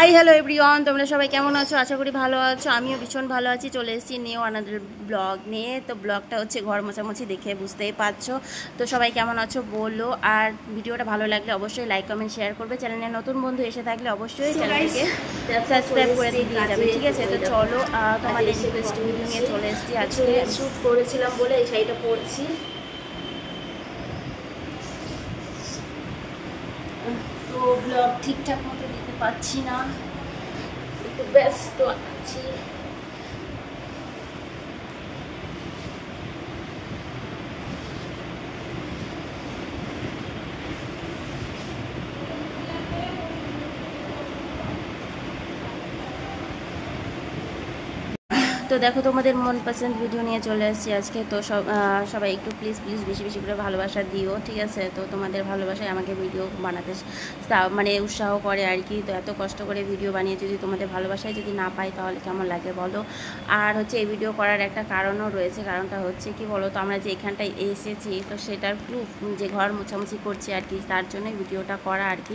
Hi hello everyone, তোমরা সবাই কেমন আছো? আশা করি ভালো আছো। আমিও ভীষণ ভালো আছি। চলে এসেছি নিউ আনাদার ব্লগ নিয়ে। তো ব্লগটা হচ্ছে ঘর মোছামুছি, দেখে বুঝতেই পারছো। তো সবাই কেমন আছো বলো, আর ভিডিওটা ভালো লাগলে অবশ্যই লাইক কমেন্ট শেয়ার করবে। চ্যানেলে নতুন বন্ধু এসে থাকলে অবশ্যই চ্যানেলটিকে সাবস্ক্রাইব করে দিয়ে যাবে, ঠিক আছে? তো চলো, তোমাদের রিকোয়েস্ট ভিডিও নিয়ে চলে এসেছি। আজকে শ্যুট করেছিলাম বলে এই শাড়িটা পরছি। তো ব্লগ ঠিকঠাক মতো দিতে পারছি না, একটু ব্যস্ত আছি। তো দেখো, তোমাদের মন পছন্দ ভিডিও নিয়ে চলে আসছি আজকে। তো সবাই একটু প্লিজ বেশি বেশি করে ভালোবাসা দিও, ঠিক আছে? তো তোমাদের ভালোবাসায় আমাকে ভিডিও বানাতে মানে উৎসাহ করে আর কি। তো এত কষ্ট করে ভিডিও বানিয়ে যদি তোমাদের ভালোবাসায় যদি না পাই তাহলে কেমন লাগে বলো। আর হচ্ছে এই ভিডিও করার একটা কারণও রয়েছে। কারণটা হচ্ছে কি বলো তো, আমরা যে এখানটায় এসেছি তো সেটার প্রুফ, যে ঘর মোছামুছি করছি আর কি, তার জন্যই ভিডিওটা করা আর কি।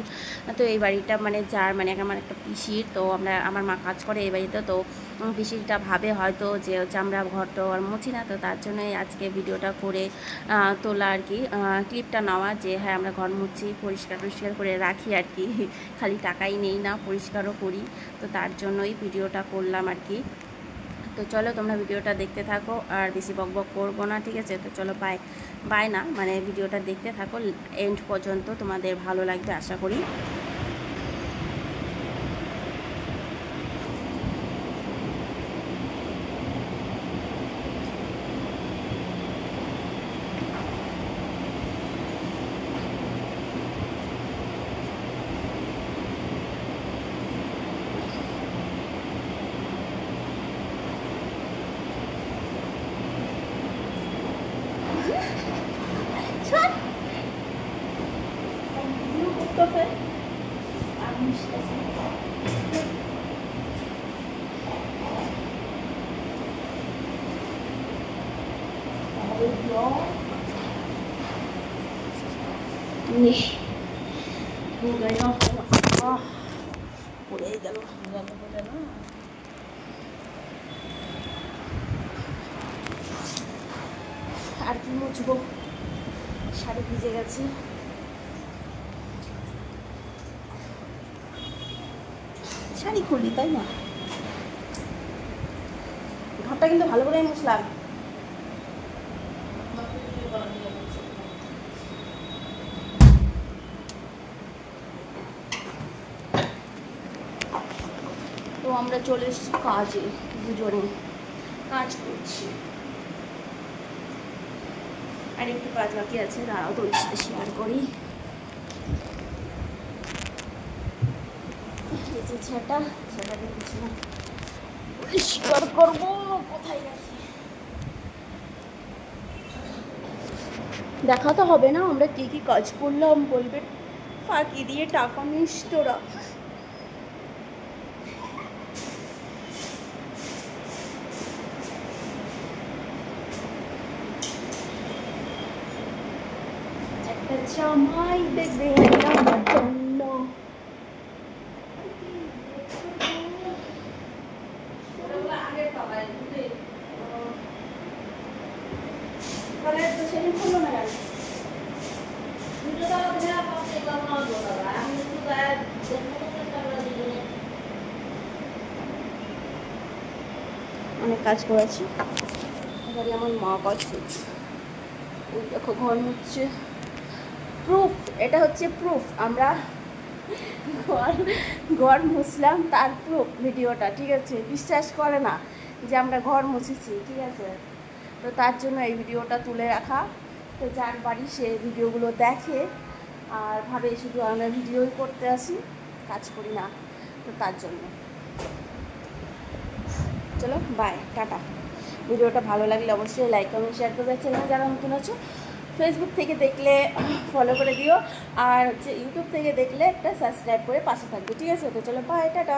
তো এই বাড়িটা মানে যার মানে আমার একটা পিসির, তো আমার মা কাজ করে এই বাড়িতে। তো পিসিটা ভাবে হয়তো যে হচ্ছে আমরা ঘরটা আর মুছি না, তো তার জন্যই আজকে ভিডিওটা করে তোলা আর কি, ক্লিপটা নেওয়া যে হ্যাঁ আমরা ঘর মুছি, পরিষ্কার করে রাখি আর কি। খালি টাকাই নেই না, পরিষ্কারও করি। তো তার জন্যই ভিডিওটা করলাম আর কি। তো চলো তোমরা ভিডিওটা দেখতে থাকো, আর বেশি বকবক করবো না, ঠিক আছে? তো চলো বাই না, মানে ভিডিওটা দেখতে থাকো এন্ড পর্যন্ত, তোমাদের ভালো লাগবে আশা করি। পড়েই গেল বলে না। আর কি মুছবো, শাড়ি ভিজে গেছে। শাড়ি খুললি তাই না? ঘরটা কিন্তু ভালো করে মুছলাম। তো আমরা চলে এসেছি কাজে, দুজনে কাজ করছি। আর একটু কাজ বাকি আছে, দাঁড়াও তো সাথে শেয়ার করি। এই যে ছেটা দেখেছিলাম, পরিষ্কার করবো, কোথায় রাখি দেখাতে হবে না আমরা কি কি কাজ করলাম, বলবে ফাঁকি দিয়ে টাকা নিস তোরা। একটা জামাই দেখবে আমার জন্য, অনেক কাজ করেছি। এবারে আমার মা কাজ করছে, ওই দেখো ঘর মুছছে। প্রুফ, এটা হচ্ছে প্রুফ, আমরা ঘর মুছলাম তার প্রুফ ভিডিওটা, ঠিক আছে? বিশ্বাস করে না যে আমরা ঘর মুছেছি, ঠিক আছে? তো তার জন্য এই ভিডিওটা তুলে রাখা। তো যার বাড়ি সে ভিডিওগুলো দেখে আর ভাবে শুধু আমরা ভিডিওই করতে আসি, কাজ করি না। তো তার জন্য চলো বাই, টাটা। ভিডিওটা ভালো লাগলে অবশ্যই লাইক কমেন্ট শেয়ার করবে। চ্যানেল যারা নতুন আছো ফেসবুক থেকে দেখলে ফলো করে দিও, আর হচ্ছে ইউটিউব থেকে দেখলে একটা সাবস্ক্রাইব করে পাশে থাকবে, ঠিক আছে? তো চলো বাই, টাটা।